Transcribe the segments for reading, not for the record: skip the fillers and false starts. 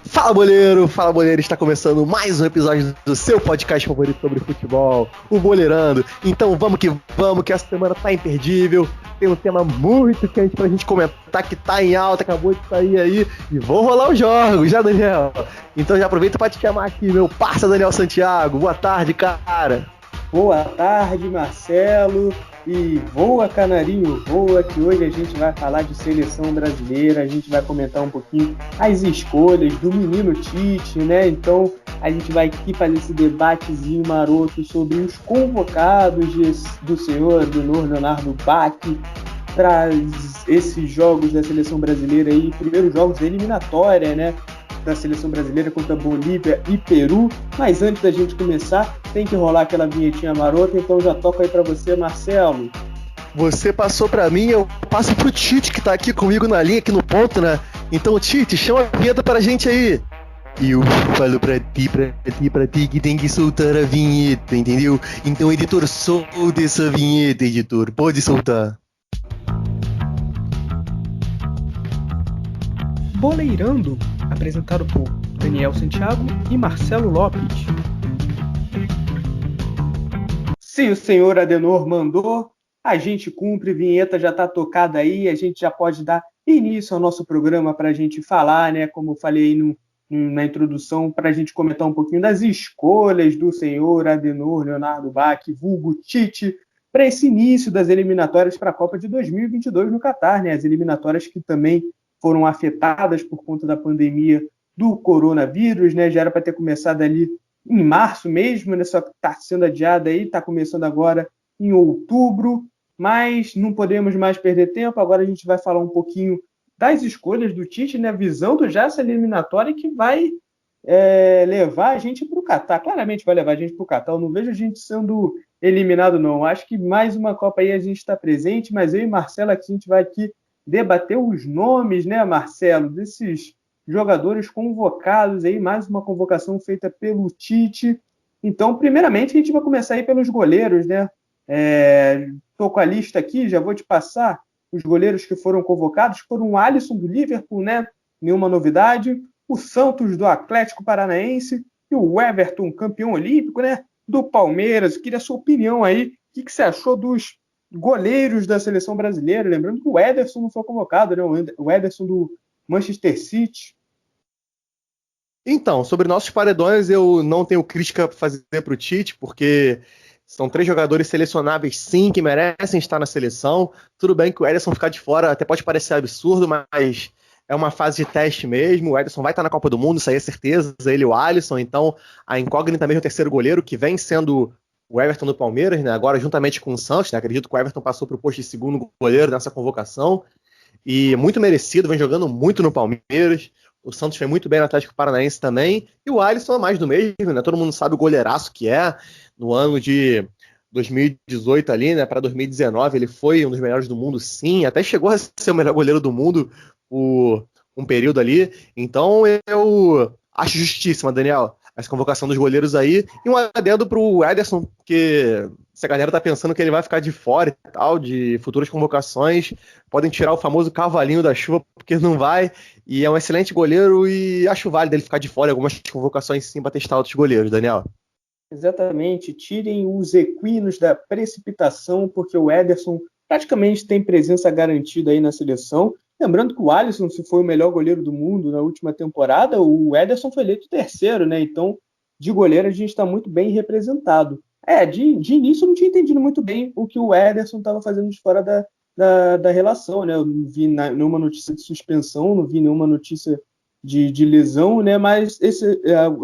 Fala boleiro, está começando mais um episódio do seu podcast favorito sobre futebol, o Boleirando. Então vamos que essa semana tá imperdível, tem um tema muito quente pra gente comentar que tá em alta, acabou de sair aí, e vão rolar os jogos, já Daniel? Então já aproveita pra te chamar aqui, meu parça Daniel Santiago, boa tarde, cara. Boa tarde, Marcelo, e voa, canarinho, voa, que hoje a gente vai falar de seleção brasileira, a gente vai comentar um pouquinho as escolhas do menino Tite, né? Então a gente vai aqui fazer esse debatezinho maroto sobre os convocados do senhor Adenor Leonardo Bach para esses jogos da seleção brasileira aí, primeiros jogos da eliminatória, né? Da seleção brasileira contra Bolívia e Peru. Mas antes da gente começar, tem que rolar aquela vinhetinha marota, então já toco aí pra você, Marcelo. Você passou pra mim, eu passo pro Tite, que tá aqui comigo na linha, aqui no ponto, né? Então, Tite, chama a vinheta pra gente aí. E eu falo pra ti que tem que soltar a vinheta, entendeu? Então, editor, solta essa vinheta, editor. Pode soltar. Boleirando, apresentado por Daniel Santiago e Marcelo Lopes. Se o senhor Adenor mandou, a gente cumpre, vinheta já está tocada aí, a gente já pode dar início ao nosso programa para a gente falar, né? Como eu falei na introdução, para a gente comentar um pouquinho das escolhas do senhor Adenor Leonardo Bach, vulgo Tite, para esse início das eliminatórias para a Copa de 2022 no Catar, né? As eliminatórias que também foram afetadas por conta da pandemia do coronavírus, né? Já era para ter começado ali em março mesmo, né? Só que está sendo adiada aí, está começando agora em outubro, mas não podemos mais perder tempo. Agora a gente vai falar um pouquinho das escolhas do Tite, né? Visando já essa eliminatória que vai levar a gente para o Catar. Claramente vai levar a gente para o Catar. Eu não vejo a gente sendo eliminado, não. Acho que mais uma Copa aí a gente está presente, mas eu e Marcelo aqui, a gente vai aqui debater os nomes, né, Marcelo, desses jogadores convocados aí, mais uma convocação feita pelo Tite. Então, primeiramente, a gente vai começar aí pelos goleiros, né? Estou com a lista aqui, já vou te passar os goleiros que foram convocados. Foram o Alisson do Liverpool, né? Nenhuma novidade. O Santos do Atlético Paranaense e o Everton, campeão olímpico, né? Do Palmeiras. Eu queria a sua opinião aí. O que você achou dos goleiros da seleção brasileira? Lembrando que o Ederson não foi convocado, né? O Ederson do Manchester City. Então, sobre nossos paredões, eu não tenho crítica para fazer para o Tite, porque são 3 jogadores selecionáveis, sim, que merecem estar na seleção. Tudo bem que o Ederson ficar de fora até pode parecer absurdo, mas é uma fase de teste mesmo. O Ederson vai estar na Copa do Mundo, isso aí é certeza, ele e o Alisson. Então, a incógnita mesmo é o terceiro goleiro, que vem sendo o Everton do Palmeiras, né? Agora juntamente com o Santos, né? Acredito que o Everton passou para o posto de segundo goleiro nessa convocação, e muito merecido, vem jogando muito no Palmeiras. O Santos foi muito bem no Atlético Paranaense também, e o Alisson é mais do mesmo, né? Todo mundo sabe o goleiraço que é. No ano de 2018 ali, né, para 2019, ele foi um dos melhores do mundo, sim, até chegou a ser o melhor goleiro do mundo por um período ali. Então eu acho justíssima, Daniel, essa convocação dos goleiros aí, e um adendo pro Ederson, porque se a galera tá pensando que ele vai ficar de fora e tal, de futuras convocações, podem tirar o famoso cavalinho da chuva, porque não vai, e é um excelente goleiro, e acho válido ele ficar de fora em algumas convocações sim para testar outros goleiros, Daniel. Exatamente, tirem os equinos da precipitação, porque o Ederson praticamente tem presença garantida aí na seleção. Lembrando que o Alisson, se foi o melhor goleiro do mundo na última temporada, o Ederson foi eleito terceiro, né? Então, de goleiro a gente está muito bem representado. De início eu não tinha entendido muito bem o que o Ederson estava fazendo de fora da relação, né? Eu não vi nenhuma notícia de suspensão, não vi nenhuma notícia de lesão, né? Mas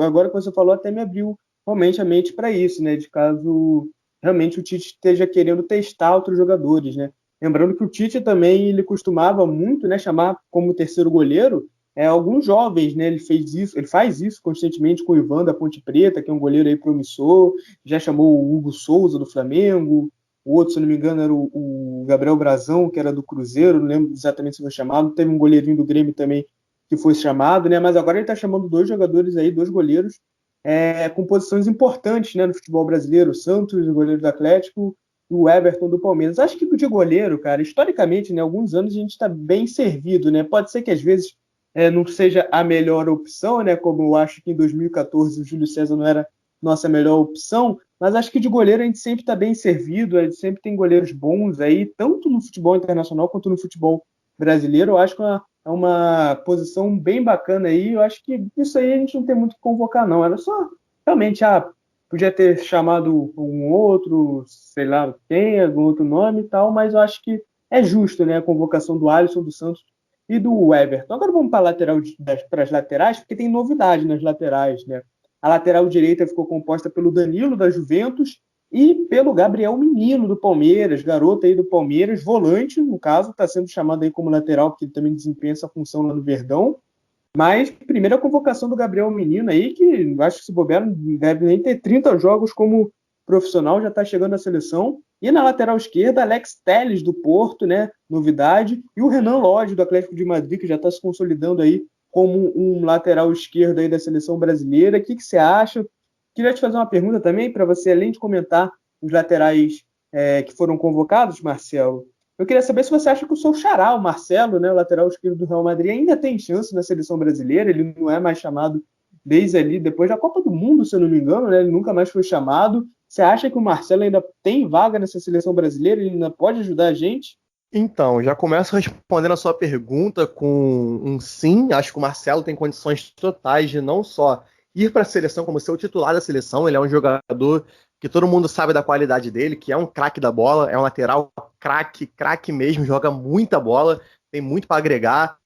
agora que você falou até me abriu realmente a mente para isso, né? De caso realmente o Tite esteja querendo testar outros jogadores, né? Lembrando que o Tite também ele costumava muito, né, chamar como terceiro goleiro alguns jovens, né? Ele faz isso constantemente com o Ivan da Ponte Preta, que é um goleiro aí promissor. Já chamou o Hugo Souza do Flamengo. O outro, se não me engano, era o Gabriel Brazão, que era do Cruzeiro. Não lembro exatamente se foi chamado. Teve um goleirinho do Grêmio também que foi chamado, né? Mas agora ele está chamando 2 jogadores aí, 2 goleiros com posições importantes, né, no futebol brasileiro. O Santos, o goleiro do Atlético, do Everton do Palmeiras. Acho que de goleiro, cara, historicamente, né, alguns anos a gente está bem servido, né? Pode ser que às vezes não seja a melhor opção, né? Como eu acho que em 2014 o Júlio César não era nossa melhor opção, mas acho que de goleiro a gente sempre está bem servido, a gente sempre tem goleiros bons aí, tanto no futebol internacional quanto no futebol brasileiro. Eu acho que é uma posição bem bacana aí. Eu acho que isso aí a gente não tem muito que convocar, não. Era só realmente, podia ter chamado um outro, sei lá quem, algum outro nome e tal, mas eu acho que é justo, né, a convocação do Alisson, do Santos e do Everton. Agora vamos para as laterais, porque tem novidade nas laterais, né? A lateral direita ficou composta pelo Danilo, da Juventus, e pelo Gabriel Menino, do Palmeiras, garoto aí do Palmeiras, volante, no caso, está sendo chamado aí como lateral, porque ele também desempenha essa função lá no Verdão. Mas, primeira convocação do Gabriel Menino aí, que acho que se bobear, não deve nem ter 30 jogos como profissional, já está chegando à seleção. E na lateral esquerda, Alex Telles, do Porto, né, novidade. E o Renan Lodge, do Atlético de Madrid, que já está se consolidando aí como um lateral esquerdo aí da seleção brasileira. O que você acha? Queria te fazer uma pergunta também, para você, além de comentar os laterais que foram convocados, Marcelo. Eu queria saber se você acha que o seu xará, o Marcelo, né, o lateral esquerdo do Real Madrid, ainda tem chance na seleção brasileira. Ele não é mais chamado desde ali, depois da Copa do Mundo, se eu não me engano, né, ele nunca mais foi chamado. Você acha que o Marcelo ainda tem vaga nessa seleção brasileira? Ele ainda pode ajudar a gente? Então, já começo respondendo a sua pergunta com um sim. Acho que o Marcelo tem condições totais de não só ir para a seleção como ser o titular da seleção. Ele é um jogador que todo mundo sabe da qualidade dele, que é um craque da bola, é um lateral craque mesmo, joga muita bola, tem muito para agregar.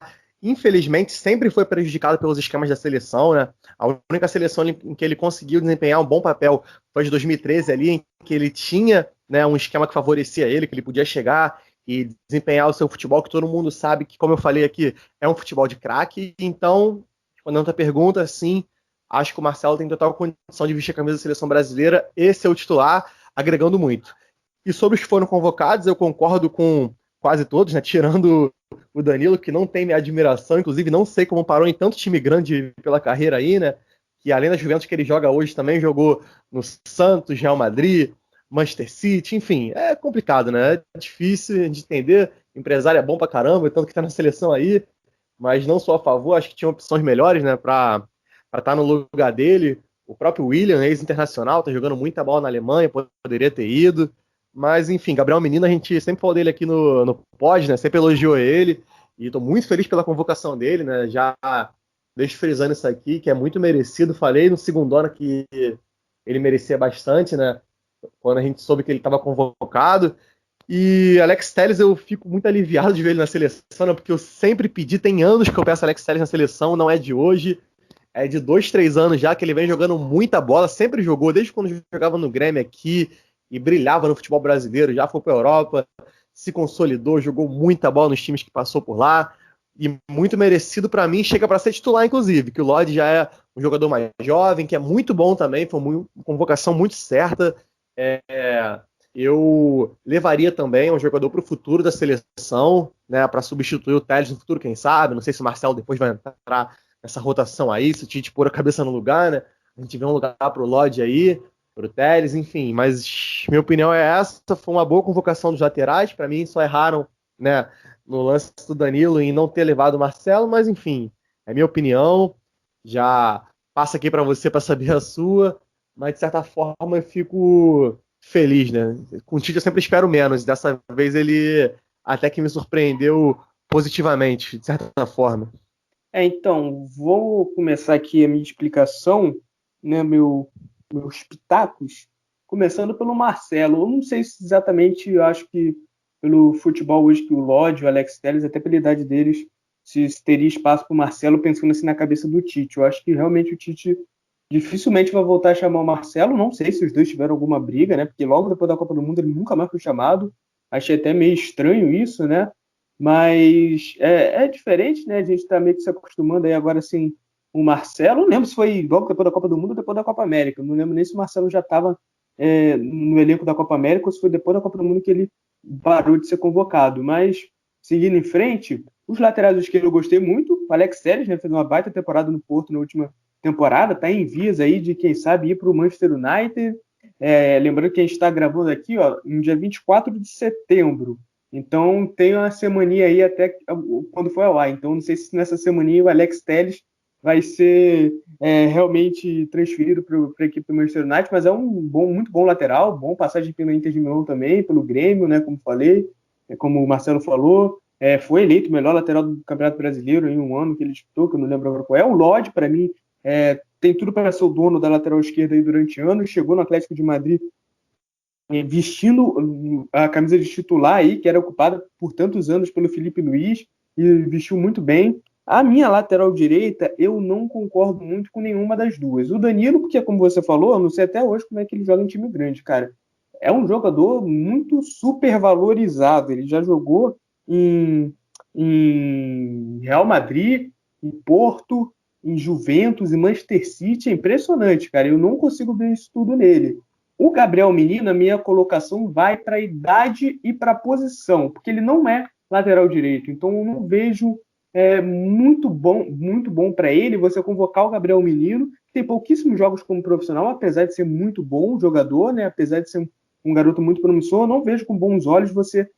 Infelizmente, sempre foi prejudicado pelos esquemas da seleção, né? A única seleção em que ele conseguiu desempenhar um bom papel foi de 2013 ali, em que ele tinha, né, um esquema que favorecia ele, que ele podia chegar e desempenhar o seu futebol, que todo mundo sabe que, como eu falei aqui, é um futebol de craque. Então, respondendo a tua pergunta, sim, acho que o Marcelo tem total condição de vestir a camisa da seleção brasileira e ser o titular, agregando muito. E sobre os que foram convocados, eu concordo com quase todos, né? Tirando o Danilo, que não tem minha admiração, inclusive não sei como parou em tanto time grande pela carreira aí, né? Que além da Juventus que ele joga hoje, também jogou no Santos, Real Madrid, Manchester City, enfim, é complicado, né? É difícil de entender. O empresário é bom pra caramba, tanto que tá na seleção aí, mas não sou a favor, acho que tinha opções melhores, né? Pra estar no lugar dele. O próprio William, ex-internacional, tá jogando muita bola na Alemanha, poderia ter ido. Mas, enfim, Gabriel Menino, a gente sempre falou dele aqui no pod, né? Sempre elogiou ele. E estou muito feliz pela convocação dele, né? Já deixo frisando isso aqui, que é muito merecido. Falei no segundo ano que ele merecia bastante, né? Quando a gente soube que ele estava convocado. E Alex Telles, eu fico muito aliviado de ver ele na seleção, né? Porque eu sempre pedi, tem anos que eu peço Alex Telles na seleção, não é de hoje. É de 2, 3 anos já que ele vem jogando muita bola, sempre jogou, desde quando jogava no Grêmio aqui, e brilhava no futebol brasileiro, já foi para a Europa, se consolidou, jogou muita bola nos times que passou por lá, e muito merecido para mim, chega para ser titular, inclusive, que o Lodge já é um jogador mais jovem, que é muito bom também, foi uma convocação muito certa. Eu levaria também um jogador para o futuro da seleção, né, para substituir o Telles no futuro, quem sabe, não sei se o Marcelo depois vai entrar nessa rotação aí, se o Tite pôr a cabeça no lugar, né, a gente vê um lugar para o Lodge aí, pro Telles, enfim, mas minha opinião é essa, foi uma boa convocação dos laterais, para mim só erraram, né, no lance do Danilo em não ter levado o Marcelo, mas enfim, é minha opinião, já passa aqui para você para saber a sua, mas de certa forma eu fico feliz, né, com o Tite eu sempre espero menos, dessa vez ele até que me surpreendeu positivamente, de certa forma. Então, vou começar aqui a minha explicação, né, meus pitacos, começando pelo Marcelo. Eu não sei se exatamente, eu acho que pelo futebol hoje que o Lodge, o Alex Telles, até pela idade deles, se teria espaço para o Marcelo, pensando assim na cabeça do Tite. Eu acho que realmente o Tite dificilmente vai voltar a chamar o Marcelo. Não sei se os dois tiveram alguma briga, né? Porque logo depois da Copa do Mundo ele nunca mais foi chamado. Achei até meio estranho isso, né? Mas é diferente, né? A gente está meio que se acostumando aí agora, assim, o Marcelo, não lembro se foi logo depois da Copa do Mundo ou depois da Copa América. Não lembro nem se o Marcelo já estava no elenco da Copa América ou se foi depois da Copa do Mundo que ele parou de ser convocado. Mas, seguindo em frente, os laterais esquerdos eu gostei muito. O Alex Telles, né, fez uma baita temporada no Porto na última temporada. Está em vias aí de, quem sabe, ir para o Manchester United. Lembrando que a gente está gravando aqui, ó, no dia 24 de setembro. Então, tem uma semaninha aí até quando for ao ar. Então, não sei se nessa semaninha o Alex Telles vai ser realmente transferido para a equipe do Manchester United, mas é um muito bom lateral, bom passagem pelo Inter de Milão também, pelo Grêmio, né, como falei, como o Marcelo falou, foi eleito o melhor lateral do Campeonato Brasileiro em um ano que ele disputou, que eu não lembro agora qual é. O Lodge, para mim, tem tudo para ser o dono da lateral esquerda aí durante anos, chegou no Atlético de Madrid vestindo a camisa de titular aí, que era ocupada por tantos anos pelo Felipe Luiz, e vestiu muito bem. A minha lateral direita, eu não concordo muito com nenhuma das duas. O Danilo, porque como você falou, eu não sei até hoje como é que ele joga em time grande, cara. É um jogador muito super valorizado. Ele já jogou em Real Madrid, em Porto, em Juventus, em Manchester City. É impressionante, cara. Eu não consigo ver isso tudo nele. O Gabriel Menino, a minha colocação vai para a idade e para a posição, porque ele não é lateral direito. Então eu não vejo muito bom para ele você convocar o Gabriel Menino, que tem pouquíssimos jogos como profissional, apesar de ser muito bom jogador, né? Apesar de ser um garoto muito promissor, eu não vejo com bons olhos você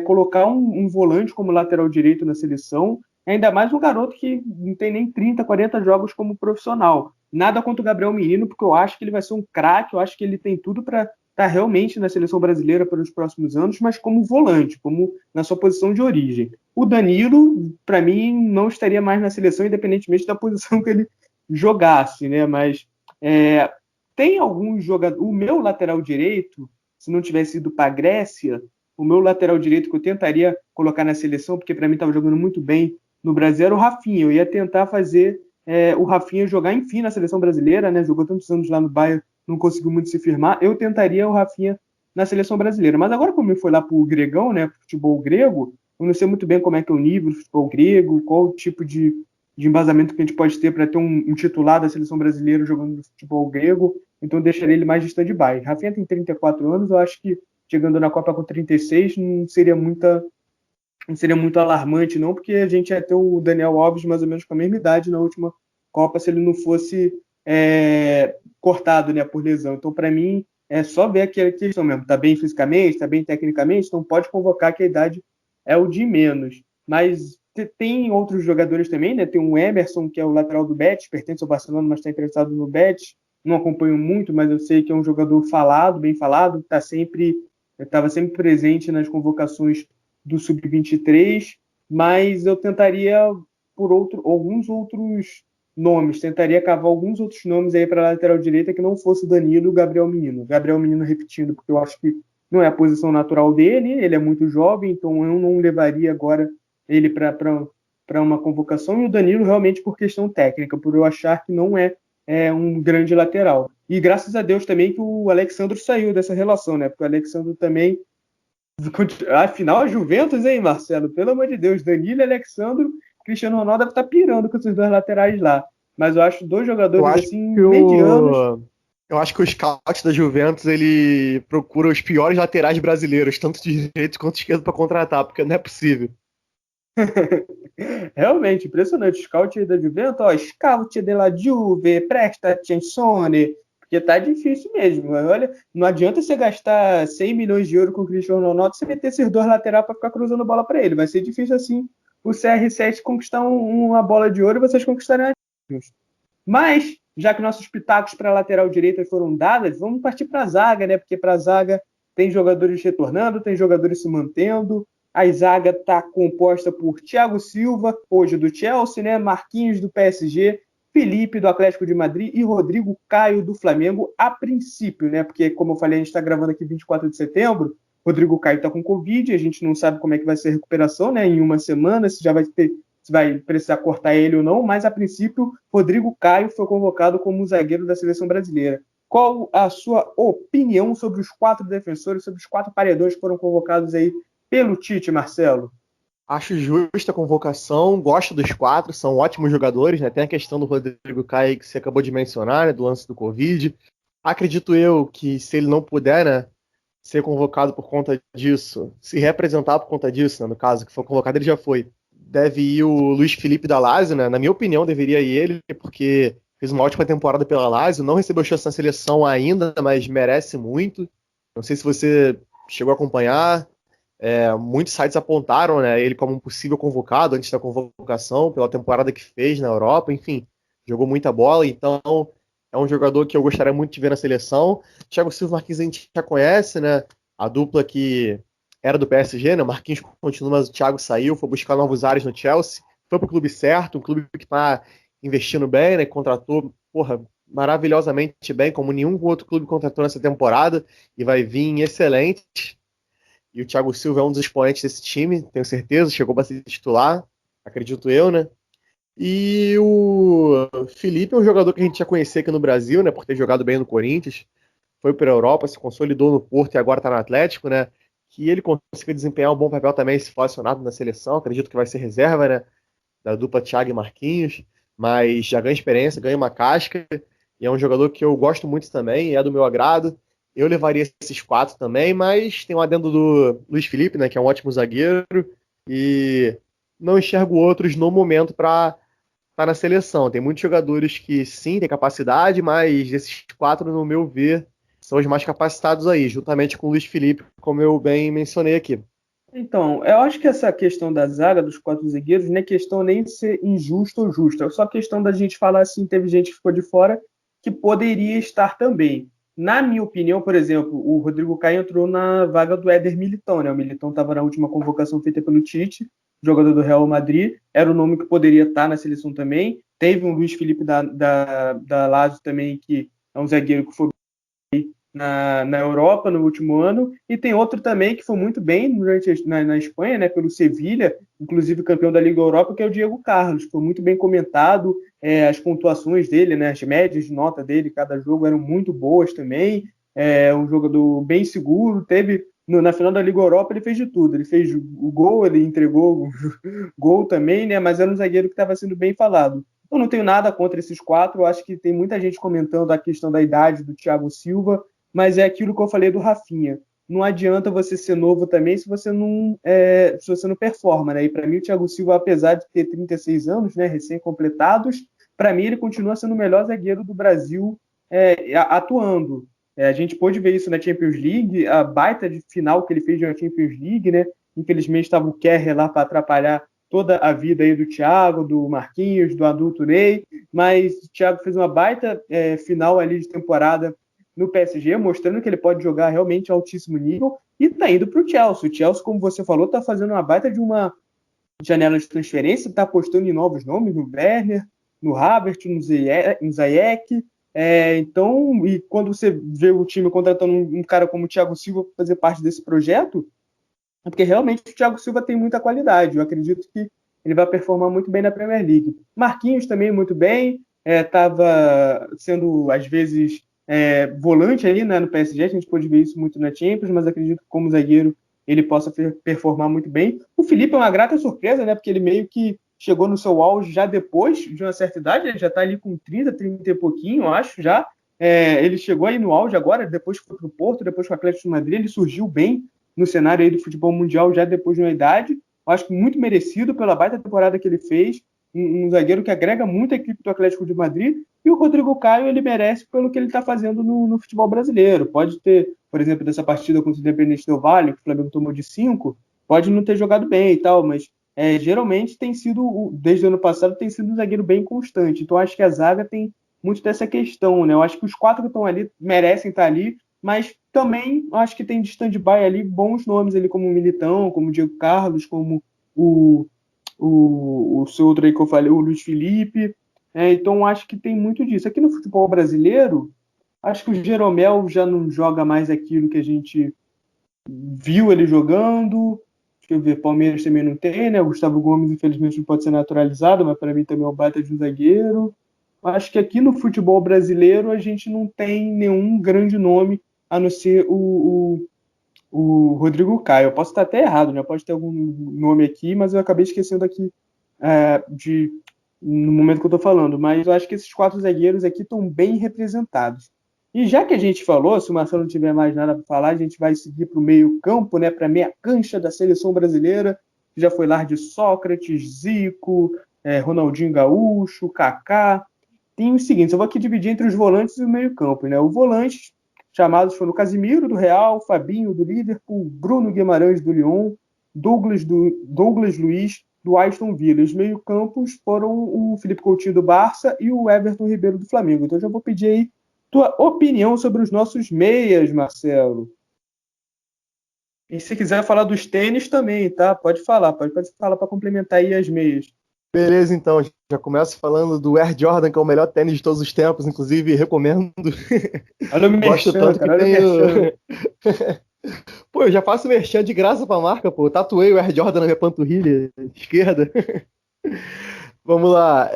colocar um volante como lateral direito na seleção, ainda mais um garoto que não tem nem 30, 40 jogos como profissional. Nada contra o Gabriel Menino, porque eu acho que ele vai ser um craque, eu acho que ele tem tudo para estar realmente na seleção brasileira pelos próximos anos, mas como volante, como na sua posição de origem. O Danilo, para mim, não estaria mais na seleção, independentemente da posição que ele jogasse, né? Mas tem alguns jogadores. O meu lateral direito, se não tivesse ido para a Grécia, o meu lateral direito que eu tentaria colocar na seleção, porque para mim estava jogando muito bem no Brasil, era o Rafinha. Eu ia tentar fazer o Rafinha jogar, enfim, na seleção brasileira, né? Jogou tantos anos lá no Bayern, não conseguiu muito se firmar. Eu tentaria o Rafinha na seleção brasileira. Mas agora, como ele foi lá pro gregão, né? Pro futebol grego, eu não sei muito bem como é que é o nível do futebol grego, qual o tipo de embasamento que a gente pode ter para ter um titular da seleção brasileira jogando no futebol grego. Então, eu deixaria ele mais de stand-by. Rafinha tem 34 anos, eu acho que chegando na Copa com 36 não seria muito alarmante, não, porque a gente ia ter o Daniel Alves mais ou menos com a mesma idade na última Copa, se ele não fosse cortado, né, por lesão. Então, para mim, é só ver aquela questão mesmo. Está bem fisicamente, está bem tecnicamente, então pode convocar que a idade é o de menos. Mas tem outros jogadores também, né? Tem o Emerson, que é o lateral do Betis, pertence ao Barcelona, mas está interessado no Betis. Não acompanho muito, mas eu sei que é um jogador falado, bem falado, estava sempre presente nas convocações do Sub-23, mas eu tentaria por alguns outros nomes, tentaria cavar alguns outros nomes aí para a lateral direita que não fosse o Danilo e o Gabriel Menino. Gabriel Menino repetindo, porque eu acho que não é a posição natural dele, ele é muito jovem, então eu não levaria agora ele para uma convocação, e o Danilo realmente por questão técnica, por eu achar que não é um grande lateral. E graças a Deus também que o Alexandro saiu dessa relação, né? Porque o Alexandro também. Afinal, a Juventus, hein, Marcelo? Pelo amor de Deus, Danilo e Alexandro, Cristiano Ronaldo deve estar pirando com esses dois laterais lá. Mas eu acho dois jogadores assim, medianos. Eu acho que o scout da Juventus, ele procura os piores laterais brasileiros, tanto de direito quanto de esquerdo, para contratar, porque não é possível. Realmente, impressionante. O scout da Juventus, ó, scout della Juve, presta attenzione, porque tá difícil mesmo. Olha, não adianta você gastar 100 milhões de euros com o Cristiano Ronaldo e você meter esses dois laterais para ficar cruzando bola para ele. Vai ser difícil assim o CR7 conquistar uma bola de ouro e vocês conquistarem a Champions. Mas, já que nossos pitacos para a lateral direita foram dados, vamos partir para a zaga, né? Porque para a zaga tem jogadores retornando, tem jogadores se mantendo. A zaga está composta por Thiago Silva, hoje do Chelsea, né? Marquinhos do PSG, Felipe do Atlético de Madrid e Rodrigo Caio do Flamengo, a princípio, né? Porque, como eu falei, a gente está gravando aqui 24 de setembro, Rodrigo Caio está com Covid, a gente não sabe como é que vai ser a recuperação, né? Em uma semana, se vai precisar cortar ele ou não, mas a princípio, Rodrigo Caio foi convocado como zagueiro da seleção brasileira. Qual a sua opinião sobre os 4 defensores, sobre os 4 paredões que foram convocados aí pelo Tite, Marcelo? Acho justa a convocação, gosto dos 4, são ótimos jogadores, né? Tem a questão do Rodrigo Caio que você acabou de mencionar, né? Do lance do Covid. Acredito eu que se ele não puder, né, ser convocado por conta disso, se representar por conta disso, né, no caso que foi convocado, ele já foi. Deve ir o Luiz Felipe da Lazio, né? Na minha opinião, deveria ir ele, porque fez uma ótima temporada pela Lazio, não recebeu chance na seleção ainda, mas merece muito. Não sei se você chegou a acompanhar, muitos sites apontaram, né, ele como um possível convocado antes da convocação, pela temporada que fez na Europa, enfim, jogou muita bola, então é um jogador que eu gostaria muito de ver na seleção. Thiago Silva e Marquinhos a gente já conhece, né, a dupla que era do PSG, né, o Marquinhos continua, mas o Thiago saiu, foi buscar novos ares no Chelsea, foi pro clube certo, um clube que está investindo bem, né, contratou, porra, maravilhosamente bem, como nenhum outro clube contratou nessa temporada, e vai vir excelente. E o Thiago Silva é um dos expoentes desse time, tenho certeza, chegou para ser titular, acredito eu, né? E o Felipe é um jogador que a gente já conhecia aqui no Brasil, né, por ter jogado bem no Corinthians, foi para a Europa, se consolidou no Porto e agora está no Atlético, né? Que ele consiga desempenhar um bom papel também se for acionado na seleção, acredito que vai ser reserva, né? Da dupla Thiago e Marquinhos, mas já ganha experiência, ganha uma casca, e é um jogador que eu gosto muito também, é do meu agrado. Eu levaria esses 4 também, mas tem um adendo do Luiz Felipe, né, que é um ótimo zagueiro, e não enxergo outros no momento para estar na seleção. Tem muitos jogadores que sim, têm capacidade, mas esses 4, no meu ver, são os mais capacitados aí, juntamente com o Luiz Felipe, como eu bem mencionei aqui. Então, eu acho que essa questão da zaga, dos 4 zagueiros, não é questão nem de ser injusto ou justo. É só questão da gente falar assim, teve gente que ficou de fora que poderia estar também. Na minha opinião, por exemplo, o Rodrigo Caio entrou na vaga do Éder Militão, né? O Militão estava na última convocação feita pelo Tite, jogador do Real Madrid, era o nome que poderia estar na seleção também. Teve um Luiz Felipe da Lazio também, que é um zagueiro que foi na Europa no último ano, e tem outro também que foi muito bem na Espanha, né, pelo Sevilha, inclusive campeão da Liga Europa, que é o Diego Carlos, foi muito bem comentado, as pontuações dele, né, as médias de nota dele, cada jogo eram muito boas também, um jogador bem seguro, na final da Liga Europa ele fez de tudo, ele fez o gol, ele entregou o gol também, né, mas era um zagueiro que estava sendo bem falado. Eu não tenho nada contra esses 4, eu acho que tem muita gente comentando a questão da idade do Thiago Silva, mas é aquilo que eu falei do Rafinha. Não adianta você ser novo também se você não performa, né? E para mim o Thiago Silva, apesar de ter 36 anos, né, recém-completados, para mim ele continua sendo o melhor zagueiro do Brasil atuando. A gente pôde ver isso na Champions League, a baita de final que ele fez na Champions League, né? Infelizmente estava o Kerr lá para atrapalhar toda a vida aí do Thiago, do Marquinhos, do Adulto Ney, mas o Thiago fez uma baita final ali de temporada no PSG, mostrando que ele pode jogar realmente a altíssimo nível, e está indo para o Chelsea. O Chelsea, como você falou, está fazendo uma baita de uma janela de transferência, está apostando em novos nomes, no Werner, no Havertz, no Ziyech. Então, e quando você vê o time contratando um cara como o Thiago Silva para fazer parte desse projeto, é porque realmente o Thiago Silva tem muita qualidade. Eu acredito que ele vai performar muito bem na Premier League. Marquinhos também muito bem, estava sendo, às vezes, volante ali, né, no PSG, a gente pode ver isso muito na Champions, mas acredito que como zagueiro ele possa performar muito bem. O Felipe é uma grata surpresa, né, porque ele meio que chegou no seu auge já depois de uma certa idade, ele já está ali com 30 e pouquinho, eu acho, já. Ele chegou aí no auge agora, depois que foi para o Porto, depois com o Atlético de Madrid, ele surgiu bem no cenário aí do futebol mundial já depois de uma idade. Eu acho que muito merecido pela baita temporada que ele fez, um zagueiro que agrega muito a equipe do Atlético de Madrid, e o Rodrigo Caio ele merece pelo que ele está fazendo no futebol brasileiro. Pode ter, por exemplo, dessa partida contra o Independente Del Valle, que o Flamengo tomou de 5, pode não ter jogado bem e tal, mas geralmente tem sido, desde o ano passado, tem sido um zagueiro bem constante. Então acho que a zaga tem muito dessa questão, né? Eu acho que os 4 que estão ali merecem estar ali, mas também acho que tem de stand-by ali bons nomes ali, como o Militão, como o Diego Carlos, como o seu outro aí que eu falei, o Luiz Felipe. Então acho que tem muito disso. Aqui no futebol brasileiro, acho que o Jeromel já não joga mais aquilo que a gente viu ele jogando. Deixa eu ver, Palmeiras também não tem, né? O Gustavo Gomes, infelizmente, não pode ser naturalizado, mas para mim também é um baita de um zagueiro. Acho que aqui no futebol brasileiro a gente não tem nenhum grande nome, a não ser o Rodrigo Caio. Eu posso estar até errado, né? Pode ter algum nome aqui, mas eu acabei esquecendo aqui no momento que eu estou falando. Mas eu acho que esses 4 zagueiros aqui estão bem representados. E já que a gente falou, se o Marcelo não tiver mais nada para falar, a gente vai seguir para o meio campo, né? Para a meia cancha da seleção brasileira. Já foi lá de Sócrates, Zico, Ronaldinho Gaúcho, Kaká. tem os seguintes, eu vou aqui dividir entre os volantes e o meio-campo, né? O volante, chamados foram o Casemiro, do Real, Fabinho, do Liverpool, Bruno Guimarães, do Lyon, Douglas Luiz, do Aston Villa. Os meio-campos foram o Felipe Coutinho, do Barça, e o Everton Ribeiro, do Flamengo. Então, eu já vou pedir aí tua opinião sobre os nossos meias, Marcelo. E se quiser falar dos tênis também, tá? Pode falar para complementar aí as meias. Beleza, então. Já começo falando do Air Jordan, que é o melhor tênis de todos os tempos, inclusive recomendo. Olha o Gosto merchan, tanto cara, que tenho... Pô, eu já faço merchan de graça pra marca, pô. Eu tatuei o Air Jordan na minha panturrilha esquerda. Vamos lá.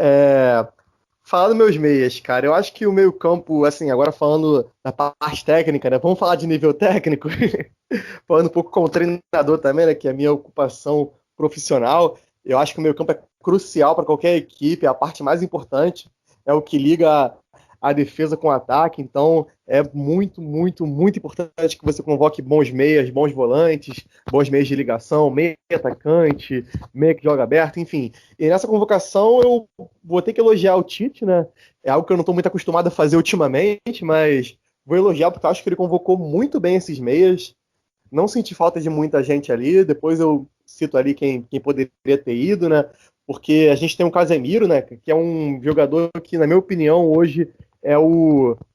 Falar dos meus meias, cara. Eu acho que o meio campo, assim, agora falando da parte técnica, né? Vamos falar de nível técnico. Falando um pouco como treinador também, né? Que é a minha ocupação profissional. Eu acho que o meio campo é crucial para qualquer equipe, é a parte mais importante, é o que liga a defesa com o ataque, então é muito, muito, muito importante que você convoque bons meias, bons volantes, bons meias de ligação, meia atacante, meia que joga aberto, enfim. E nessa convocação eu vou ter que elogiar o Tite, né? É algo que eu não estou muito acostumado a fazer ultimamente, mas vou elogiar porque eu acho que ele convocou muito bem esses meias, não senti falta de muita gente ali, depois eu cito ali quem poderia ter ido, né? Porque a gente tem o Casemiro, né? Que é um jogador que, na minha opinião, hoje é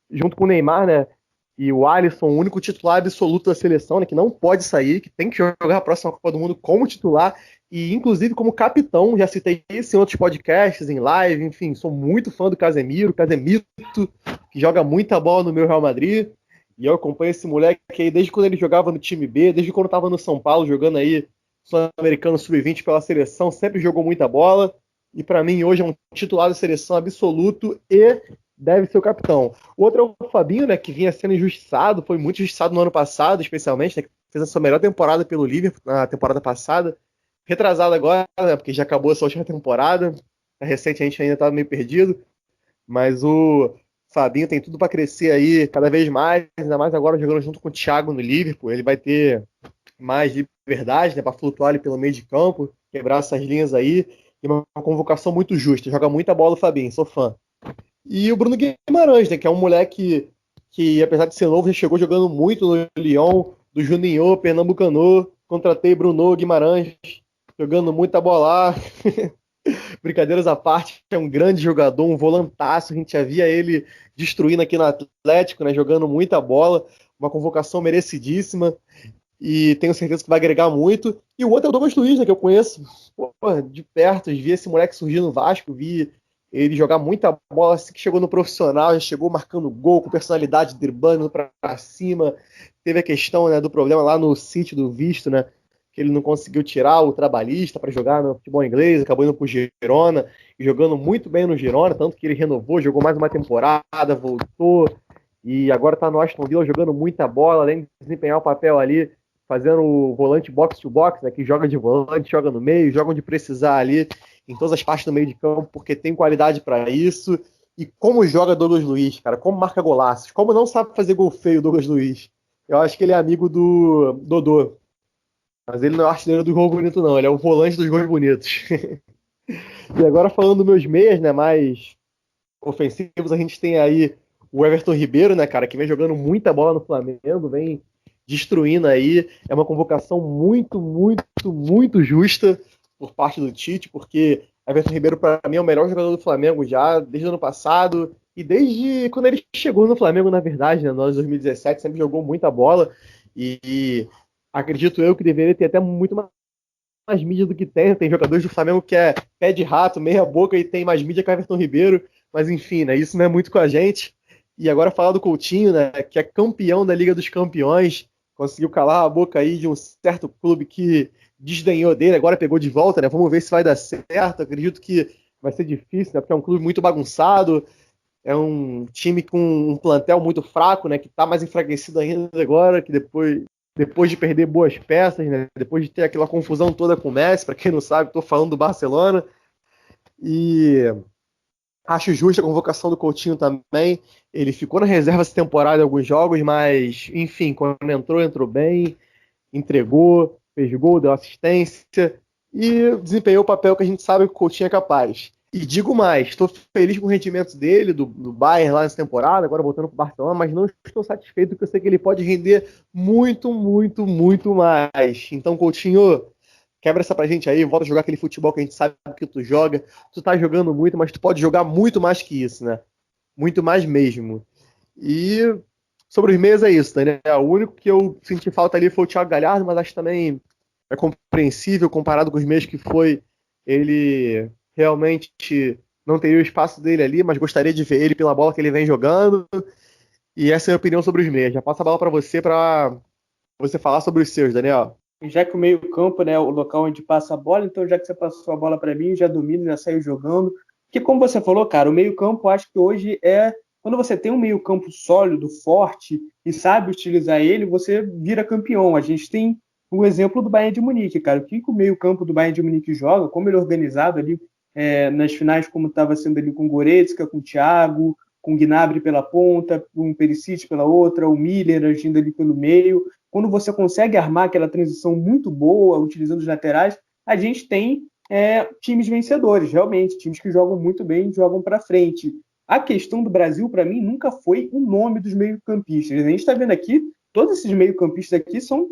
junto com o Neymar, né? E o Alisson, o único titular absoluto da seleção, né? Que não pode sair, que tem que jogar a próxima Copa do Mundo como titular e, inclusive, como capitão. Já citei isso em outros podcasts, em live, enfim, sou muito fã do Casemiro, Casemito, que joga muita bola no meu Real Madrid. E eu acompanho esse moleque aí desde quando ele jogava no time B, desde quando estava no São Paulo, jogando aí Sul-Americano Sub-20 pela seleção, sempre jogou muita bola. E para mim hoje é um titular da seleção absoluto e deve ser o capitão. O outro é o Fabinho, né, que vinha sendo injustiçado, foi muito injustiçado no ano passado, especialmente, né, que fez a sua melhor temporada pelo Liverpool na temporada passada. Retrasado agora, né, porque já acabou essa última temporada. A recente a gente ainda estava meio perdido. Mas o Fabinho tem tudo para crescer aí cada vez mais, ainda mais agora jogando junto com o Thiago no Liverpool. Ele vai ter mais liberdade, né, para flutuar ali pelo meio de campo, quebrar essas linhas aí. E uma convocação muito justa. Joga muita bola o Fabinho, sou fã. E o Bruno Guimarães, né, que é um moleque que, apesar de ser novo, já chegou jogando muito no Lyon, do Juninho, Pernambucano. Contratei Bruno Guimarães, jogando muita bola. Brincadeiras à parte, é um grande jogador, um volantaço, a gente já via ele destruindo aqui no Atlético, né, jogando muita bola, uma convocação merecidíssima, e tenho certeza que vai agregar muito. E o outro é o Douglas Luiz, né, que eu conheço de perto, vi esse moleque surgir no Vasco, vi ele jogar muita bola assim que chegou no profissional, já chegou marcando gol, com personalidade, driblando para cima. Teve a questão, né, do problema lá no City do visto, né, que ele não conseguiu tirar o trabalhista para jogar no futebol inglês, acabou indo para o Girona, e jogando muito bem no Girona, tanto que ele renovou, jogou mais uma temporada, voltou, e agora está no Aston Villa jogando muita bola, além de desempenhar o papel ali, fazendo o volante box-to-box, né, que joga de volante, joga no meio, joga onde precisar ali, em todas as partes do meio de campo, porque tem qualidade para isso. E como joga Douglas Luiz, cara, como marca golaços, como não sabe fazer gol feio o Douglas Luiz. Eu acho que ele é amigo do Dodô. Mas ele não é artilheiro do gol bonito, não. Ele é o volante dos gols bonitos. E agora falando dos meus meias, né, mais ofensivos, a gente tem aí o Everton Ribeiro, né, cara, que vem jogando muita bola no Flamengo, vem destruindo aí. É uma convocação muito, muito, muito justa por parte do Tite, porque Everton Ribeiro, para mim, é o melhor jogador do Flamengo já desde o ano passado e desde quando ele chegou no Flamengo, na verdade, né, no ano de 2017, sempre jogou muita bola e acredito eu que deveria ter até muito mais mídia do que tem. Tem jogadores do Flamengo que é pé de rato, meia boca e tem mais mídia que o Everton Ribeiro, mas enfim, né, isso não é muito com a gente. E agora falar do Coutinho, né, que é campeão da Liga dos Campeões, conseguiu calar a boca aí de um certo clube que desdenhou dele, agora pegou de volta, né? Vamos ver se vai dar certo. Acredito que vai ser difícil, né? Porque é um clube muito bagunçado, é um time com um plantel muito fraco, né? Que tá mais enfraquecido ainda agora, que depois de perder boas peças, né? Depois de ter aquela confusão toda com o Messi, para quem não sabe, tô falando do Barcelona. E acho justa a convocação do Coutinho também. Ele ficou na reserva essa temporada em alguns jogos, mas, enfim, quando entrou bem, entregou, fez gol, deu assistência e desempenhou o papel que a gente sabe que o Coutinho é capaz. E digo mais, estou feliz com o rendimento dele, do Bayern lá nessa temporada, agora voltando para o Barcelona, mas não estou satisfeito porque eu sei que ele pode render muito, muito, muito mais. Então, Coutinho, quebra essa pra gente aí, volta a jogar aquele futebol que a gente sabe que tu joga. Tu tá jogando muito, mas tu pode jogar muito mais que isso, né? Muito mais mesmo. E sobre os meias é isso, né? O único que eu senti falta ali foi o Thiago Galhardo, mas acho também é compreensível comparado com os meias que foi. Ele realmente não teria o espaço dele ali, mas gostaria de ver ele pela bola que ele vem jogando. E essa é a minha opinião sobre os meias. Já passo a bola para você falar sobre os seus, Daniel. Já que o meio-campo, né, o local onde passa a bola, então já que você passou a bola para mim, já domino, já saiu jogando. Porque como você falou, cara, o meio-campo acho que hoje é quando você tem um meio-campo sólido, forte e sabe utilizar ele, você vira campeão. A gente tem o exemplo do Bayern de Munique, cara. O que o meio-campo do Bayern de Munique joga, como ele é organizado ali nas finais, como estava sendo ali com o Goretzka, com o Thiago, com o Gnabry pela ponta, com o Perisic pela outra, o Miller agindo ali pelo meio. Quando você consegue armar aquela transição muito boa, utilizando os laterais, a gente tem times vencedores, realmente, times que jogam muito bem, jogam para frente. A questão do Brasil, para mim, nunca foi o nome dos meio-campistas. A gente está vendo aqui, todos esses meio-campistas aqui são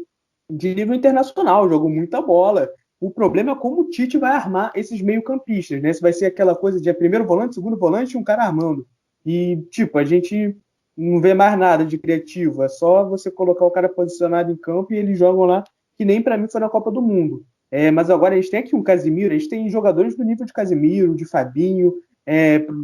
de nível internacional, jogam muita bola. O problema é como o Tite vai armar esses meio-campistas, né? Se vai ser aquela coisa de primeiro volante, segundo volante e um cara armando. E, tipo, a gente não vê mais nada de criativo, é só você colocar o cara posicionado em campo e eles jogam lá, que nem para mim foi na Copa do Mundo. Mas agora a gente tem aqui um Casemiro, a gente tem jogadores do nível de Casemiro, de Fabinho,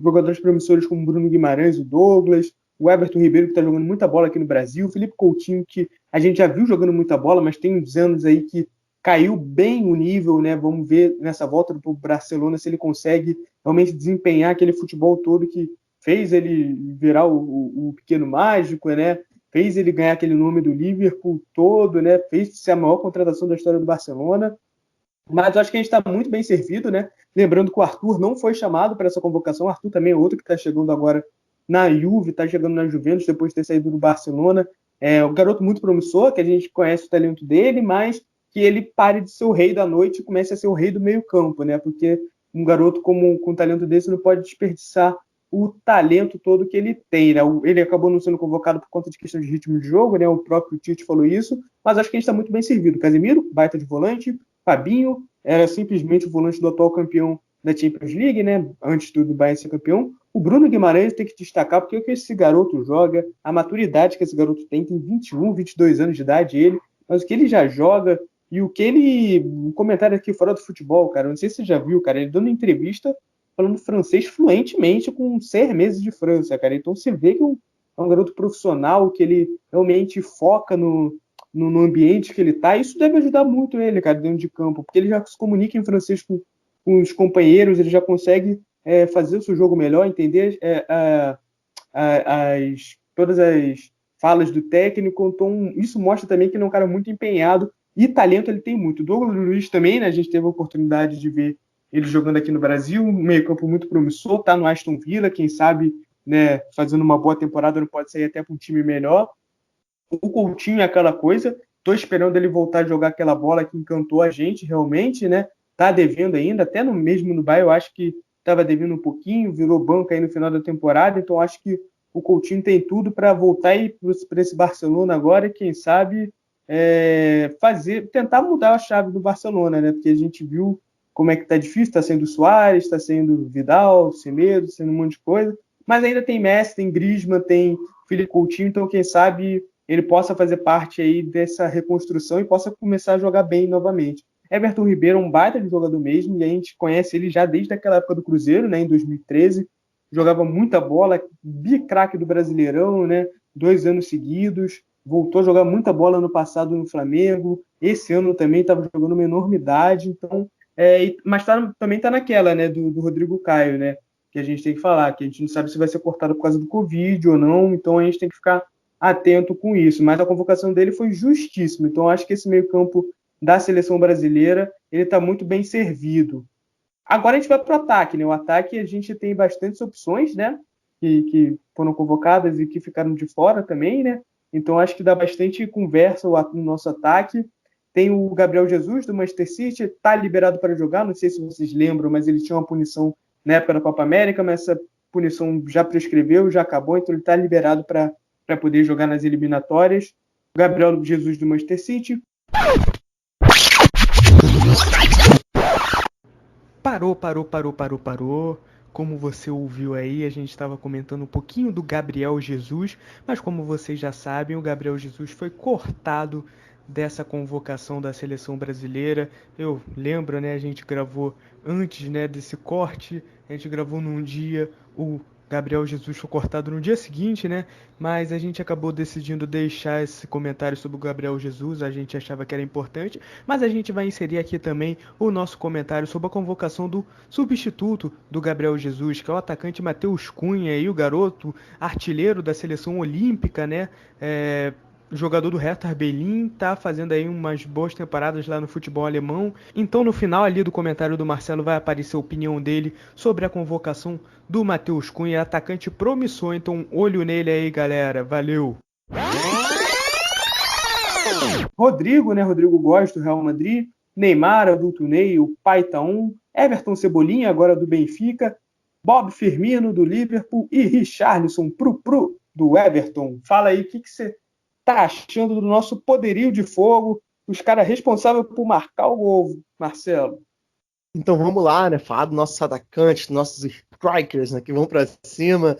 jogadores promissores como Bruno Guimarães, o Douglas, o Everton Ribeiro, que está jogando muita bola aqui no Brasil, o Felipe Coutinho, que a gente já viu jogando muita bola, mas tem uns anos aí que caiu bem o nível, né? Vamos ver nessa volta do Barcelona se ele consegue realmente desempenhar aquele futebol todo que fez ele virar o pequeno mágico, né? Fez ele ganhar aquele nome do Liverpool todo, né? Fez ser a maior contratação da história do Barcelona. Mas eu acho que a gente está muito bem servido, né? Lembrando que o Arthur não foi chamado para essa convocação. O Arthur também é outro que está chegando agora na Juve, está chegando na Juventus depois de ter saído do Barcelona. Um garoto muito promissor, que a gente conhece o talento dele, mas que ele pare de ser o rei da noite e comece a ser o rei do meio-campo, né? Porque um garoto com um talento desse não pode desperdiçar o talento todo que ele tem, né? Ele acabou não sendo convocado por conta de questão de ritmo de jogo, né? O próprio Tite falou isso, mas acho que a gente está muito bem servido. Casemiro, baita de volante, Fabinho, era simplesmente o volante do atual campeão da Champions League, né? Antes do Bayern ser campeão. O Bruno Guimarães tem que destacar porque o que esse garoto joga, a maturidade que esse garoto tem 21, 22 anos de idade ele, mas o que ele já joga e o que ele... Um comentário aqui fora do futebol, cara, não sei se você já viu, cara, ele dando entrevista falando francês fluentemente com 6 meses de França, cara. Então você vê que é um garoto profissional, que ele realmente foca no ambiente que ele tá. Isso deve ajudar muito ele, cara, dentro de campo, porque ele já se comunica em francês com os companheiros, ele já consegue fazer o seu jogo melhor, entender todas as falas do técnico. Então isso mostra também que ele é um cara muito empenhado e talento ele tem muito. O Douglas Luiz também, né? A gente teve a oportunidade de ver ele jogando aqui no Brasil, um meio-campo muito promissor, tá no Aston Villa, quem sabe, né, fazendo uma boa temporada, não pode sair até para um time melhor. O Coutinho é aquela coisa, tô esperando ele voltar a jogar aquela bola que encantou a gente realmente, né? Tá devendo ainda, até mesmo no Bayern eu acho que estava devendo um pouquinho, virou banco aí no final da temporada, então acho que o Coutinho tem tudo para voltar para esse Barcelona agora e quem sabe tentar mudar a chave do Barcelona, né? Porque a gente viu como é que tá difícil, está sendo o Suárez, está sendo Vidal, Semedo, sendo um monte de coisa, mas ainda tem Messi, tem Griezmann, tem Felipe Coutinho, então quem sabe ele possa fazer parte aí dessa reconstrução e possa começar a jogar bem novamente. Everton Ribeiro é um baita de jogador mesmo, e a gente conhece ele já desde aquela época do Cruzeiro, né, em 2013, jogava muita bola, bicraque do Brasileirão, né, 2 anos seguidos, voltou a jogar muita bola no passado no Flamengo, esse ano também estava jogando uma enormidade, então mas também está naquela, né, do Rodrigo Caio, né, que a gente tem que falar, que a gente não sabe se vai ser cortado por causa do Covid ou não, então a gente tem que ficar atento com isso, mas a convocação dele foi justíssima, então acho que esse meio-campo da seleção brasileira, ele está muito bem servido. Agora a gente vai para o ataque, né, o ataque a gente tem bastantes opções, né, que foram convocadas e que ficaram de fora também, né, então acho que dá bastante conversa no nosso ataque. Tem o Gabriel Jesus, do Manchester City, está liberado para jogar, não sei se vocês lembram, mas ele tinha uma punição na época da Copa América, mas essa punição já prescreveu, já acabou, então ele está liberado para poder jogar nas eliminatórias. O Gabriel Jesus do Manchester City. Parou. Como você ouviu aí, a gente estava comentando um pouquinho do Gabriel Jesus, mas como vocês já sabem, o Gabriel Jesus foi cortado dessa convocação da seleção brasileira. Eu lembro, né, a gente gravou antes, né, desse corte, a gente gravou num dia, o Gabriel Jesus foi cortado no dia seguinte, né? Mas a gente acabou decidindo deixar esse comentário sobre o Gabriel Jesus, a gente achava que era importante, mas a gente vai inserir aqui também o nosso comentário sobre a convocação do substituto do Gabriel Jesus, que é o atacante Matheus Cunha, e o garoto artilheiro da seleção olímpica, né? Jogador do Hertha Berlim, tá fazendo aí umas boas temporadas lá no futebol alemão. Então no final ali do comentário do Marcelo vai aparecer a opinião dele sobre a convocação do Matheus Cunha, atacante promissor, então olho nele aí, galera. Valeu! Rodrigo, né? Rodrigo Góes, do Real Madrid. Neymar, adulto Ney, o Paitaon. Everton Cebolinha, agora do Benfica. Bob Firmino, do Liverpool. E Richarlison, Pru, do Everton. Fala aí, o que você tá achando do nosso poderio de fogo, os caras responsáveis por marcar o gol, Marcelo? Então vamos lá, né? Falar dos nossos atacantes, dos nossos strikers, né? Que vão pra cima.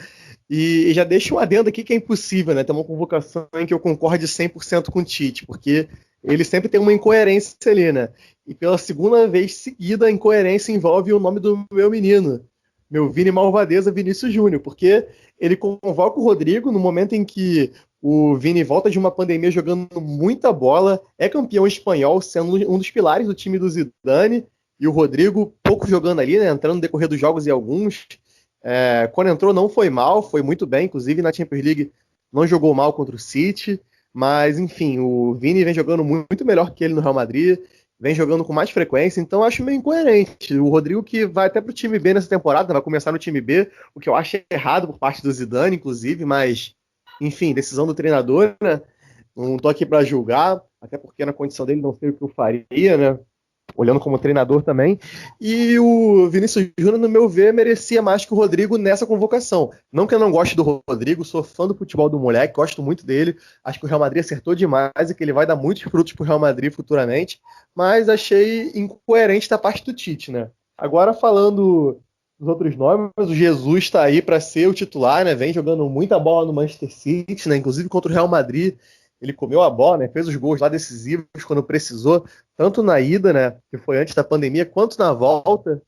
E já deixo um adendo aqui que é impossível, né? Ter uma convocação em que eu concorde 100% com o Tite, porque ele sempre tem uma incoerência ali, né? E pela segunda vez seguida, a incoerência envolve o nome do meu menino, meu Vini Malvadeza Vinícius Júnior, porque ele convoca o Rodrigo no momento em que o Vini volta de uma pandemia jogando muita bola, é campeão espanhol, sendo um dos pilares do time do Zidane, e o Rodrigo pouco jogando ali, né, entrando no decorrer dos jogos e alguns. Quando entrou não foi mal, foi muito bem, inclusive na Champions League não jogou mal contra o City, mas enfim, o Vini vem jogando muito melhor que ele no Real Madrid, vem jogando com mais frequência, então eu acho meio incoerente. O Rodrigo que vai até pro time B nessa temporada, vai começar no time B, o que eu acho errado por parte do Zidane, inclusive, mas enfim, decisão do treinador, né? Não tô aqui para julgar, até porque na condição dele não sei o que eu faria, né? Olhando como treinador também. E o Vinícius Júnior, no meu ver, merecia mais que o Rodrigo nessa convocação. Não que eu não goste do Rodrigo, sou fã do futebol do moleque, gosto muito dele. Acho que o Real Madrid acertou demais e que ele vai dar muitos frutos pro Real Madrid futuramente. Mas achei incoerente da parte do Tite, né? Agora falando dos outros nomes, o Jesus está aí para ser o titular, né? Vem jogando muita bola no Manchester City, né? Inclusive contra o Real Madrid, ele comeu a bola, né? Fez os gols lá decisivos quando precisou, tanto na ida, né? Que foi antes da pandemia, quanto na volta,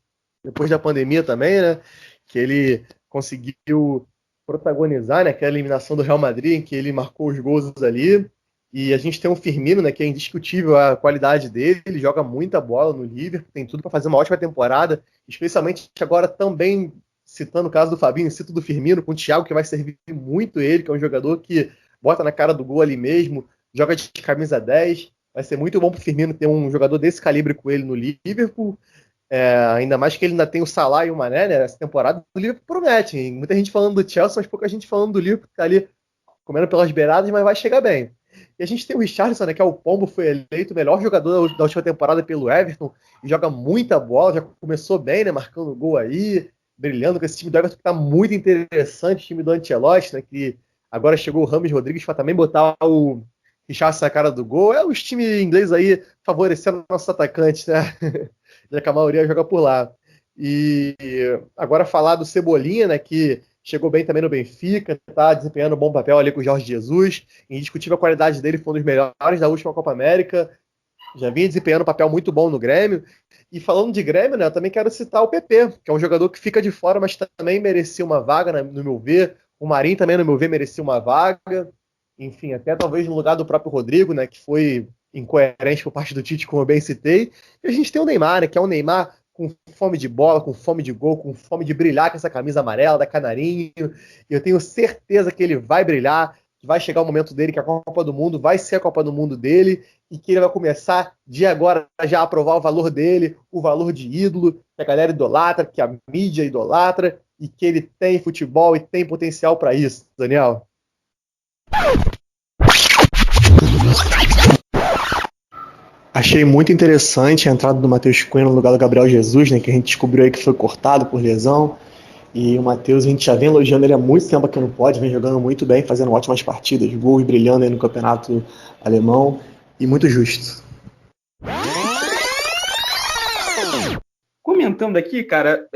depois da pandemia também, né? Que ele conseguiu protagonizar, né? Aquela eliminação do Real Madrid, em que ele marcou os gols ali. E a gente tem um Firmino, né, que é indiscutível a qualidade dele, ele joga muita bola no Liverpool, tem tudo para fazer uma ótima temporada, especialmente agora também, citando o caso do Fabinho, cito do Firmino, com o Thiago, que vai servir muito ele, que é um jogador que bota na cara do gol ali mesmo, joga de camisa 10, vai ser muito bom pro Firmino ter um jogador desse calibre com ele no Liverpool, ainda mais que ele ainda tem o Salah e o Mané, né, essa temporada o Liverpool promete, hein? Muita gente falando do Chelsea, mas pouca gente falando do Liverpool, que tá ali comendo pelas beiradas, mas vai chegar bem. E a gente tem o Richarlison, né, que é o Pombo, foi eleito o melhor jogador da última temporada pelo Everton, e joga muita bola, já começou bem, né, marcando gol aí, brilhando com esse time do Everton, que tá muito interessante, o time do Ancelotti, né, que agora chegou o Rames Rodrigues para também botar o Richarlison na cara do gol. Os times ingleses aí favorecendo nossos atacantes, né, já que a maioria joga por lá. E agora falar do Cebolinha, né, que chegou bem também no Benfica, tá desempenhando um bom papel ali com o Jorge Jesus, indiscutível a qualidade dele, foi um dos melhores da última Copa América, já vinha desempenhando um papel muito bom no Grêmio. E falando de Grêmio, né, eu também quero citar o PP, que é um jogador que fica de fora, mas também merecia uma vaga, né, no meu ver. O Marinho também, no meu ver, merecia uma vaga. Enfim, até talvez no lugar do próprio Rodrigo, né, que foi incoerente por parte do Tite, como eu bem citei. E a gente tem o Neymar, né, que é um Neymar com fome de bola, com fome de gol, com fome de brilhar com essa camisa amarela da Canarinho. E eu tenho certeza que ele vai brilhar, que vai chegar o momento dele, que a Copa do Mundo vai ser a Copa do Mundo dele, e que ele vai começar de agora já a provar o valor dele, o valor de ídolo, que a galera idolatra, que a mídia idolatra, e que ele tem futebol e tem potencial para isso, Daniel. Achei muito interessante a entrada do Matheus Cunha no lugar do Gabriel Jesus, né, que a gente descobriu aí que foi cortado por lesão. E o Matheus, a gente já vem elogiando ele há muito tempo aqui no Pod, vem jogando muito bem, fazendo ótimas partidas, gols brilhando aí no campeonato alemão, e muito justo. Comentando aqui, cara,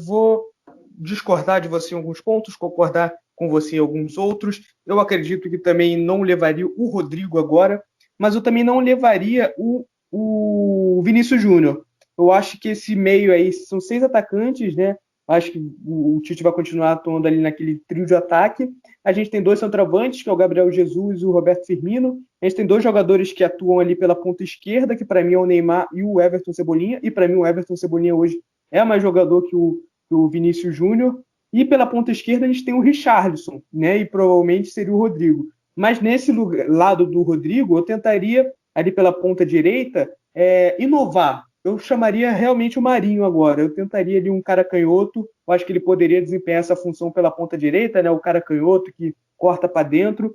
vou discordar de você em alguns pontos, concordar com você em alguns outros. Eu acredito que também não levaria o Rodrigo agora, mas eu também não levaria o Vinícius Júnior. Eu acho que esse meio aí são 6 atacantes, né? Acho que o Tite vai continuar atuando ali naquele trio de ataque. A gente tem 2 centroavantes, que é o Gabriel Jesus e o Roberto Firmino. A gente tem 2 jogadores que atuam ali pela ponta esquerda, que para mim é o Neymar e o Everton Cebolinha. E para mim o Everton Cebolinha hoje é mais jogador que o Vinícius Júnior. E pela ponta esquerda a gente tem o Richarlison, né? E provavelmente seria o Rodrigo. Mas nesse lado do Rodrigo, eu tentaria, ali pela ponta direita, inovar. Eu chamaria realmente o Marinho agora. Eu tentaria ali um cara canhoto. Eu acho que ele poderia desempenhar essa função pela ponta direita, né? O cara canhoto que corta para dentro.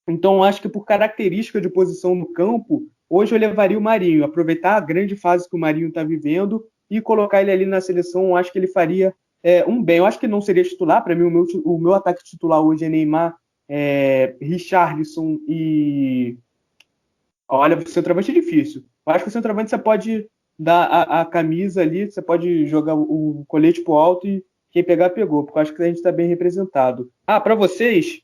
Então, eu acho que por característica de posição no campo, hoje eu levaria o Marinho. Aproveitar a grande fase que o Marinho está vivendo e colocar ele ali na seleção. Eu acho que ele faria um bem. Eu acho que não seria titular. Para mim, o meu ataque titular hoje é Neymar, Richarlison e... Olha, o centroavante é difícil. Eu acho que o centroavante você pode dar a camisa ali, você pode jogar o colete pro alto e quem pegar, pegou, porque eu acho que a gente está bem representado. Para vocês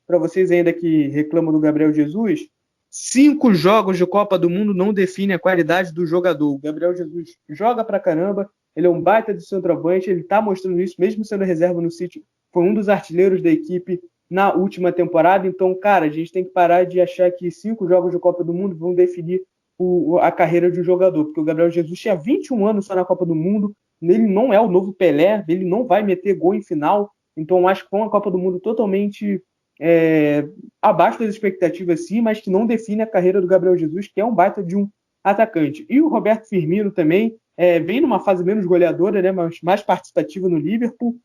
ainda que reclamam do Gabriel Jesus, 5 jogos de Copa do Mundo não definem a qualidade do jogador. O Gabriel Jesus joga pra caramba, ele é um baita de centroavante, ele tá mostrando isso, mesmo sendo reserva no City, foi um dos artilheiros da equipe na última temporada. Então, cara, a gente tem que parar de achar que 5 jogos de Copa do Mundo vão definir a carreira de um jogador, porque o Gabriel Jesus tinha 21 anos só na Copa do Mundo, ele não é o novo Pelé, ele não vai meter gol em final, então acho que foi uma Copa do Mundo totalmente abaixo das expectativas, sim, mas que não define a carreira do Gabriel Jesus, que é um baita de um atacante. E o Roberto Firmino também vem numa fase menos goleadora, né, mas mais participativa no Liverpool,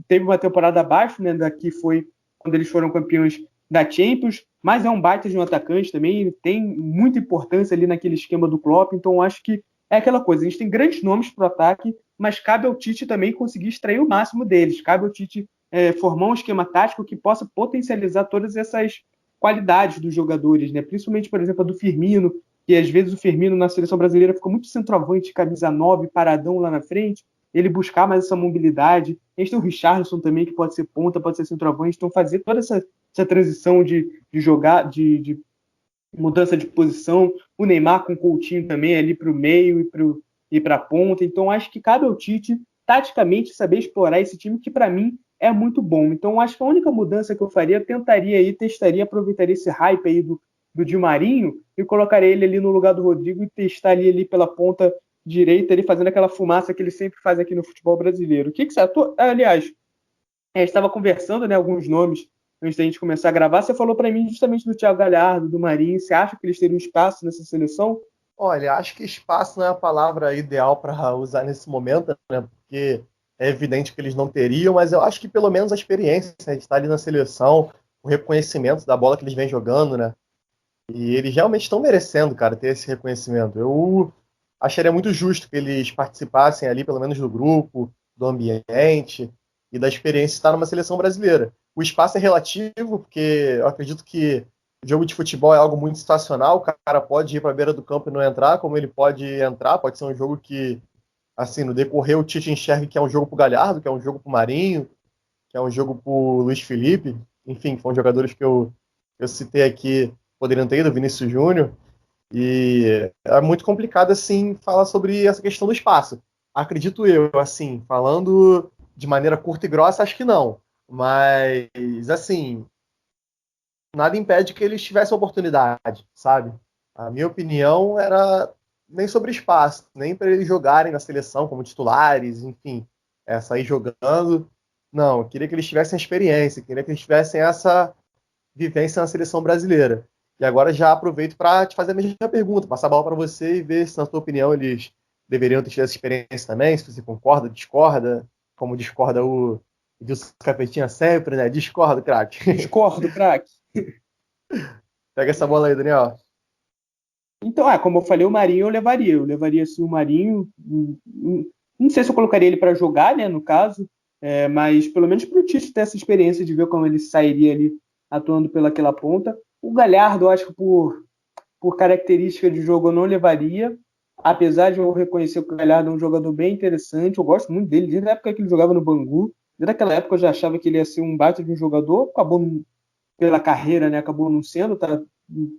teve uma temporada abaixo, né, da que foi quando eles foram campeões da Champions, mas é um baita de um atacante também, ele tem muita importância ali naquele esquema do Klopp, então acho que é aquela coisa, a gente tem grandes nomes para o ataque, mas cabe ao Tite também conseguir extrair o máximo deles, cabe ao Tite formar um esquema tático que possa potencializar todas essas qualidades dos jogadores, né? Principalmente, por exemplo, a do Firmino, que às vezes o Firmino na seleção brasileira ficou muito centroavante, camisa 9, paradão lá na frente, ele buscar mais essa mobilidade. A gente tem o Richarlison também, que pode ser ponta, pode ser centroavante, então fazer toda essa transição de jogar, de mudança de posição, o Neymar com o Coutinho também ali para o meio e para a ponta. Então acho que cabe ao Tite taticamente saber explorar esse time que para mim é muito bom. Então acho que a única mudança que eu faria, tentaria aí, testaria, aproveitaria esse hype aí do Di Marinho e colocaria ele ali no lugar do Rodrigo e testar ali pela ponta direita, ele fazendo aquela fumaça que ele sempre faz aqui no futebol brasileiro. O que você atua? Aliás, estava conversando, né, alguns nomes antes da gente começar a gravar, você falou para mim justamente do Thiago Galhardo, do Marinho, você acha que eles teriam espaço nessa seleção? Olha, acho que espaço não é a palavra ideal para usar nesse momento, né? Porque é evidente que eles não teriam, mas eu acho que pelo menos a experiência, né, de estar ali na seleção, o reconhecimento da bola que eles vêm jogando, né? E eles realmente estão merecendo, cara, ter esse reconhecimento. Eu acharia muito justo que eles participassem ali, pelo menos do grupo, do ambiente e da experiência de estar numa seleção brasileira. O espaço é relativo, porque eu acredito que o jogo de futebol é algo muito situacional, o cara pode ir para a beira do campo e não entrar, como ele pode entrar, pode ser um jogo que, assim, no decorrer o Tite enxerga que é um jogo para o Galhardo, que é um jogo para o Marinho, que é um jogo para o Luiz Felipe, enfim, foram jogadores que eu citei aqui, poderiam ter ido, Vinícius Júnior, e é muito complicado, assim, falar sobre essa questão do espaço. Acredito eu, assim, falando de maneira curta e grossa, acho que não. Mas, assim, nada impede que eles tivessem oportunidade, sabe? A minha opinião era nem sobre espaço, nem para eles jogarem na seleção como titulares, enfim, sair jogando. Não, eu queria que eles tivessem experiência, queria que eles tivessem essa vivência na seleção brasileira. E agora já aproveito para te fazer a mesma pergunta, passar a bola para você e ver se, na sua opinião, eles deveriam ter tido essa experiência também, se você concorda, discorda, como discorda o Edilson Capetinha sempre, né? Discordo, craque. Discordo, craque. Pega essa bola aí, Daniel. Então, como eu falei, o Marinho eu levaria. Eu levaria sim o Marinho. Não sei se eu colocaria ele para jogar, né, no caso, mas pelo menos para o Tite ter essa experiência de ver como ele sairia ali atuando pelaquela ponta. O Galhardo, eu acho que por característica de jogo eu não levaria, apesar de eu reconhecer que o Galhardo é um jogador bem interessante. Eu gosto muito dele, desde a época que ele jogava no Bangu. Desde aquela época eu já achava que ele ia ser um baita de um jogador. Acabou pela carreira, né, acabou não sendo, tá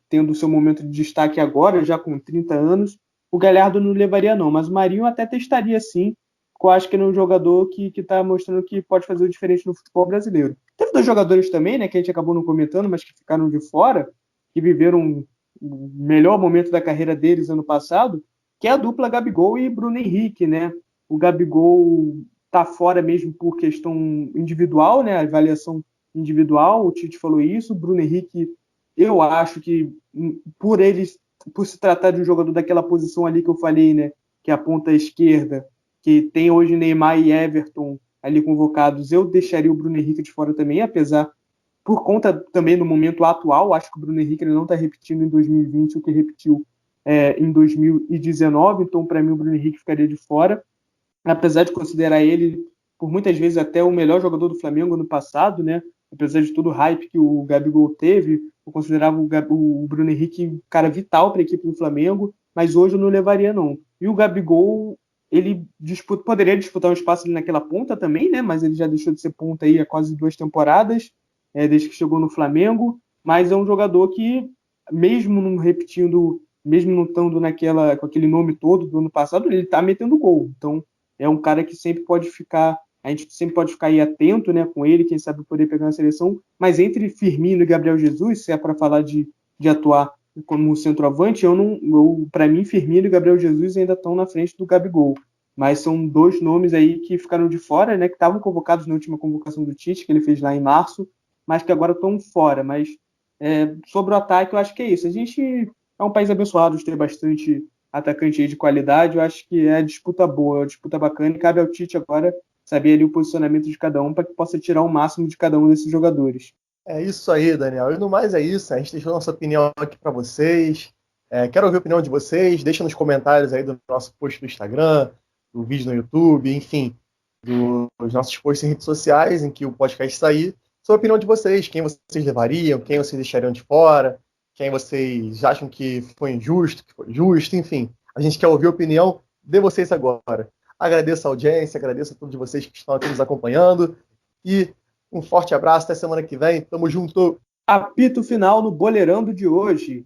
tendo o seu momento de destaque agora, já com 30 anos. O Galhardo não levaria não, mas o Marinho até testaria sim, porque eu acho que ele é um jogador que está mostrando que pode fazer o diferente no futebol brasileiro. Teve dois jogadores também, né, que a gente acabou não comentando, mas que ficaram de fora, que viveram o melhor momento da carreira deles ano passado, que é a dupla Gabigol e Bruno Henrique, né? O Gabigol está fora mesmo por questão individual, né, a avaliação individual, o Tite falou isso. O Bruno Henrique, eu acho que por se tratar de um jogador daquela posição ali que eu falei, né, que é a ponta esquerda, que tem hoje Neymar e Everton ali convocados, eu deixaria o Bruno Henrique de fora também, apesar, por conta também do momento atual, acho que o Bruno Henrique ele não está repetindo em 2020 o que repetiu em 2019, então para mim o Bruno Henrique ficaria de fora, apesar de considerar ele, por muitas vezes, até o melhor jogador do Flamengo no passado, né? Apesar de todo o hype que o Gabigol teve, eu considerava o Bruno Henrique um cara vital para a equipe do Flamengo, mas hoje eu não levaria, não. E o Gabigol, ele poderia disputar um espaço ali naquela ponta também, né? Mas ele já deixou de ser ponta aí há quase 2 temporadas, desde que chegou no Flamengo, mas é um jogador que, mesmo não repetindo, mesmo não estando com aquele nome todo do ano passado, ele está metendo gol. Então, é um cara que sempre pode ficar, a gente sempre pode ficar aí atento, né, com ele, quem sabe poder pegar uma seleção, mas entre Firmino e Gabriel Jesus, se é para falar de atuar como centroavante, para mim Firmino e Gabriel Jesus ainda estão na frente do Gabigol, mas são 2 nomes aí que ficaram de fora, né, que estavam convocados na última convocação do Tite, que ele fez lá em março, mas que agora estão fora. Mas sobre o ataque, eu acho que é isso. A gente é um país abençoado de ter bastante atacante aí de qualidade. Eu acho que é disputa boa, é uma disputa bacana, e cabe ao Tite agora saber ali o posicionamento de cada um para que possa tirar o máximo de cada um desses jogadores. É isso aí, Daniel. E no mais é isso. A gente deixou nossa opinião aqui para vocês. Quero ouvir a opinião de vocês. Deixa nos comentários aí do nosso post do Instagram, do vídeo no YouTube, enfim, dos nossos posts em redes sociais em que o podcast sair. Sobre a opinião de vocês. Quem vocês levariam, quem vocês deixariam de fora, quem vocês acham que foi injusto, que foi justo, enfim. A gente quer ouvir a opinião de vocês agora. Agradeço a audiência, agradeço a todos vocês que estão aqui nos acompanhando e um forte abraço, até semana que vem, tamo junto. Apito final no Boleirando de hoje.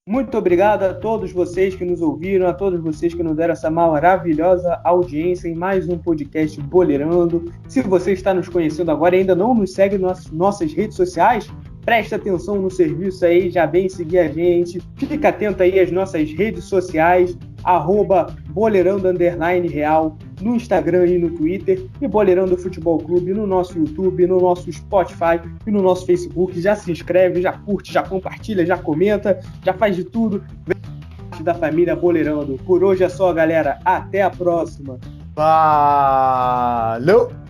Muito obrigado a todos vocês que nos ouviram, a todos vocês que nos deram essa maravilhosa audiência em mais um podcast Boleirando. Se você está nos conhecendo agora e ainda não nos segue nas nossas redes sociais, preste atenção no serviço aí, já vem seguir a gente. Fica atento aí às nossas redes sociais, @Boleirando_Real, no Instagram e no Twitter, e Boleirando Futebol Clube no nosso YouTube, no nosso Spotify e no nosso Facebook. Já se inscreve, já curte, já compartilha, já comenta, já faz de tudo. Vem parte da família Boleirando. Por hoje é só, galera. Até a próxima. Valeu!